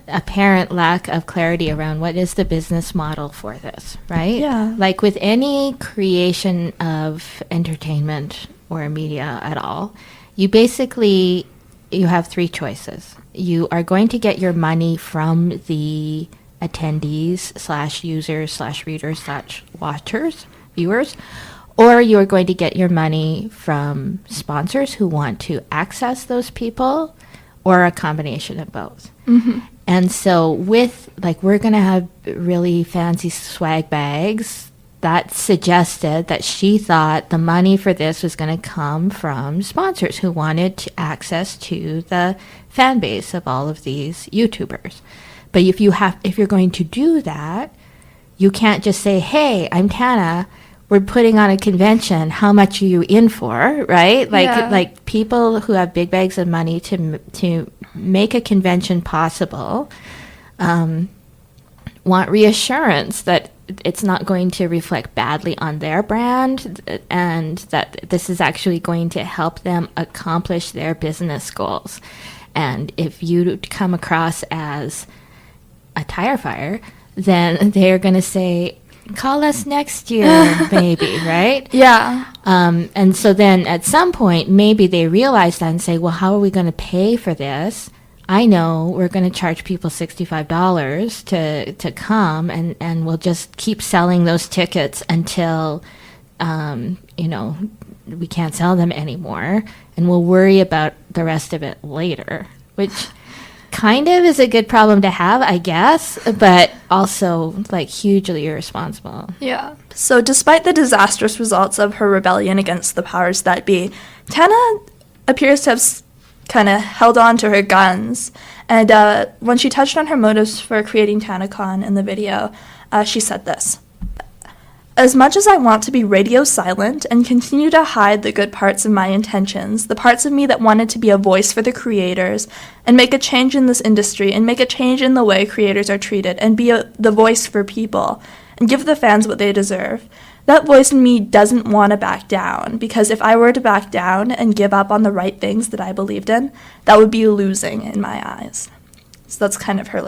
apparent lack of clarity around what is the business model for this, right? Yeah. Like with any creation of entertainment or media at all, you have three choices. You are going to get your money from the attendees / users / readers / watchers, viewers, or you are going to get your money from sponsors who want to access those people, or a combination of both. Mm-hmm. And so with, like, we're going to have really fancy swag bags, that suggested that she thought the money for this was going to come from sponsors who wanted access to the fan base of all of these YouTubers. But if you're going to do that, you can't just say, hey, I'm Tana, we're putting on a convention, how much are you in for, right? Like people who have big bags of money to make a convention possible want reassurance that it's not going to reflect badly on their brand and that this is actually going to help them accomplish their business goals. And if you come across as a tire fire, then they're going to say, call us next year, maybe, right? Yeah. And so then at some point, maybe they realize that and say, well, how are we going to pay for this? I know we're going to charge people $65 to come, and we'll just keep selling those tickets until, we can't sell them anymore, and we'll worry about the rest of it later, which kind of is a good problem to have, I guess, but also like hugely irresponsible. Yeah. So despite the disastrous results of her rebellion against the powers that be, Tana appears to have kind of held on to her guns. And when she touched on her motives for creating TanaCon in the video, she said this: "As much as I want to be radio silent and continue to hide the good parts of my intentions, the parts of me that wanted to be a voice for the creators and make a change in this industry and make a change in the way creators are treated and be the voice for people and give the fans what they deserve, that voice in me doesn't want to back down, because if I were to back down and give up on the right things that I believed in, that would be losing in my eyes." So that's kind of her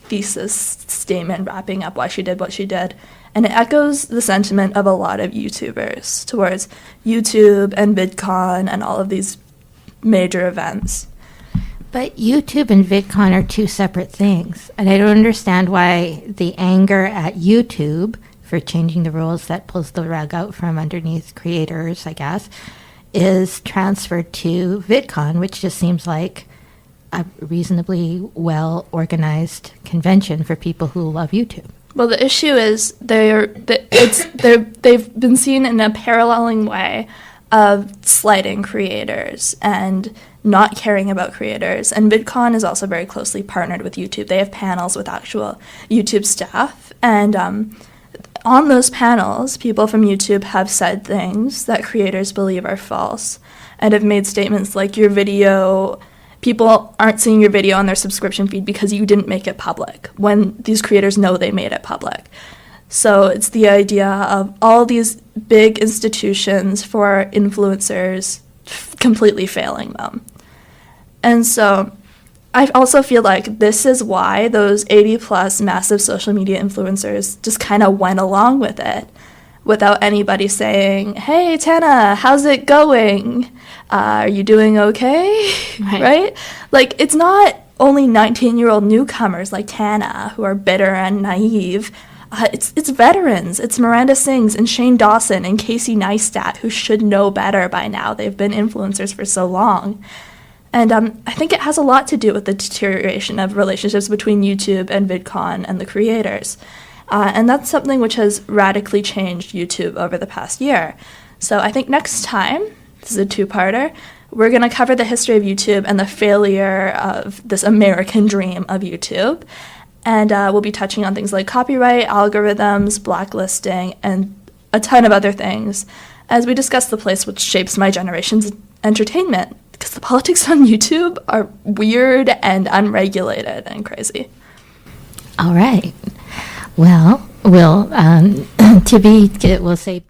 thesis statement wrapping up why she did what she did. And it echoes the sentiment of a lot of YouTubers towards YouTube and VidCon and all of these major events. But YouTube and VidCon are two separate things. And I don't understand why the anger at YouTube for changing the rules that pulls the rug out from underneath creators, I guess, is transferred to VidCon, which just seems like a reasonably well-organized convention for people who love YouTube. Well, the issue is they've been seen in a paralleling way of slighting creators and not caring about creators. And VidCon is also very closely partnered with YouTube. They have panels with actual YouTube staff. And on those panels, people from YouTube have said things that creators believe are false and have made statements like, your video, people aren't seeing your video on their subscription feed because you didn't make it public, when these creators know they made it public. So it's the idea of all these big institutions for influencers completely failing them. And so I also feel like this is why those 80-plus massive social media influencers just kind of went along with it without anybody saying, hey, Tana, how's it going? Are you doing okay? Right? It's not only 19-year-old newcomers like Tana who are bitter and naive. It's veterans. It's Miranda Sings and Shane Dawson and Casey Neistat, who should know better by now. They've been influencers for so long. And I think it has a lot to do with the deterioration of relationships between YouTube and VidCon and the creators. And that's something which has radically changed YouTube over the past year. So I think next time, this is a two-parter, we're going to cover the history of YouTube and the failure of this American dream of YouTube. And we'll be touching on things like copyright, algorithms, blacklisting, and a ton of other things as we discuss the place which shapes my generation's entertainment. Because the politics on YouTube are weird and unregulated and crazy. All right. Well, we'll say